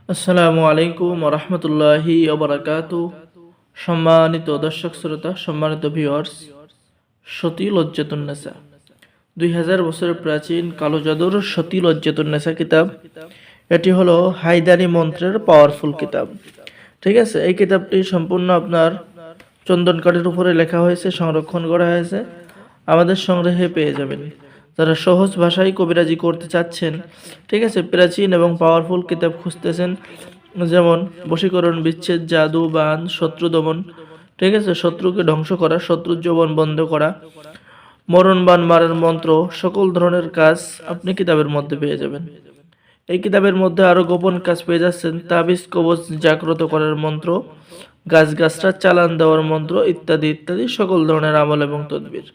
আসসালামু আলাইকুম রহমতুল্লাহি ওবরাকাতু। সম্মানিত দর্শক শ্রোতা, সম্মানিত ভিউয়ার্স, সতী লজ্জাতুন্নেসা 2000 বছরের প্রাচীন কালো জাদুর সতী লজ্জাতুন্নেসা কিতাব। এটি হলো হায়দারি মন্ত্রের পাওয়ারফুল কিতাব। ঠিক আছে, এই কিতাবটি সম্পূর্ণ আপনার চন্দন কাঠের উপরে লেখা হয়েছে, সংরক্ষণ করা হয়েছে, আমাদের সংগ্রহে পেয়ে যাবেন। যারা সহজ ভাষায় কবিরাজি করতে চাচ্ছেন, ঠিক আছে, প্রাচীন এবং পাওয়ারফুল কিতাব খুঁজতেছেন, যেমন বশীকরণ, বিচ্ছেদ, জাদু, বান, শত্রু দমন, ঠিক আছে, শত্রুকে ধ্বংস করা, শত্রুর যৌবন বন্ধ করা, মরণ বান মারার মন্ত্র, সকল ধরনের কাজ আপনি কিতাবের মধ্যে পেয়ে যাবেন। এই কিতাবের মধ্যে আরো গোপন কাজ পেয়ে যাচ্ছেন, তাবিজ, কবচ, জাগ্রত করার মন্ত্র, গাছগাছরা চালান দেওয়ার মন্ত্র, ইত্যাদি ইত্যাদি সকল ধরনের আমল এবং তদবির।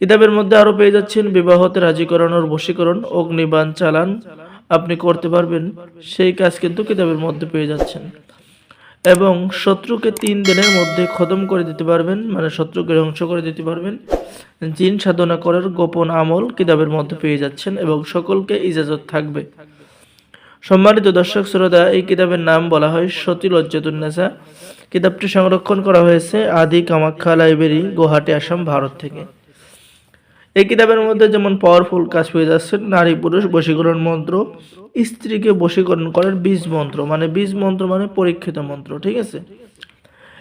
কিতাবের মধ্যে আরো পেয়ে যাচ্ছেন বিবাহতে রাজি করানোর বশীকরণ, অগ্নিবাণ চালান আপনি করতে পারবেন, সেই কাজ কিন্তু কিতাবের মধ্যে পেয়ে যাচ্ছেন। এবং শত্রুকে 3 দিনের মধ্যে খতম করে দিতে পারবেন, মানে শত্রুকে ধ্বংস করে দিতে পারবেন। জিন সাধনা করার গোপন আমল কিতাবের মধ্যে পেয়ে যাচ্ছেন এবং সকলকে ইজাজত থাকবে। সম্মানিত দর্শক শ্রোতা, এই কিতাবের নাম বলা হয় সতী লজ্জাতুন্নেসা। কিতাবটি সংরক্ষণ করা হয়েছে আদি কামাখ্যা লাইব্রেরি, গুয়াহাটি, আসাম, ভারত থেকে। এই কিতাবের মধ্যে যেমন পাওয়ারফুল কাজ পেয়ে যাচ্ছেন, নারী পুরুষ বশীকরণ মন্ত্র, স্ত্রীকে বশীকরণ করার বীজ মন্ত্র, বীজ মন্ত্র মানে পরীক্ষিত মন্ত্র, ঠিক আছে।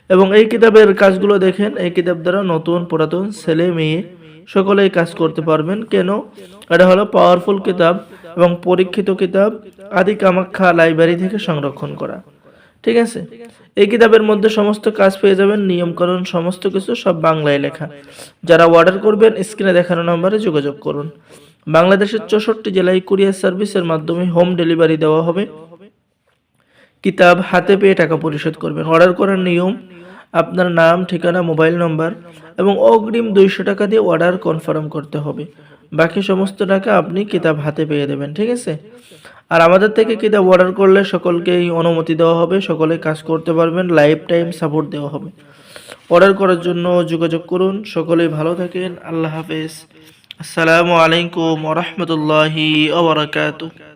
এবং এই কিতাবের কাজগুলো দেখেন, এই কিতাব দ্বারা নতুন পুরাতন ছেলে মেয়ে সকলেই কাজ করতে পারবেন। কেন? এটা হলো পাওয়ারফুল কিতাব এবং পরীক্ষিত কিতাব, আদি কামাখ্যা লাইব্রেরি থেকে সংরক্ষণ করা, ঠিক আছে। এই কিতাবের মধ্যে সমস্ত কাজ পেয়ে যাবেন, নিয়মকানুন সমস্ত কিছু সব বাংলায় লেখা। যারা অর্ডার করবেন স্ক্রিনে দেখানো নম্বরে যোগাযোগ করুন। বাংলাদেশের 64 জেলায় কুরিয়ার সার্ভিসের মাধ্যমে হোম ডেলিভারি দেওয়া হবে। কিতাব হাতে পেয়ে টাকা পরিশোধ করবেন। অর্ডার করার নিয়ম: আপনার নাম, ঠিকানা, মোবাইল নম্বর এবং অগ্রিম 200 টাকা দিয়ে অর্ডার কনফার্ম করতে হবে। বাকি সমস্ত টাকা আপনি কিতাব হাতে পেয়ে দেবেন, ঠিক আছে। আর আমাদের থেকে কিতাব অর্ডার করলে সকলকেই অনুমতি দেওয়া হবে, সকলে কাজ করতে পারবেন, লাইফ টাইম সাপোর্ট দেওয়া হবে। অর্ডার করার জন্য যোগাযোগ করুন। সকলেই ভালো থাকেন। আল্লাহ হাফেজ। আসসালামু আলাইকুম ওয়া রাহমাতুল্লাহি ওয়া বারাকাতুহু।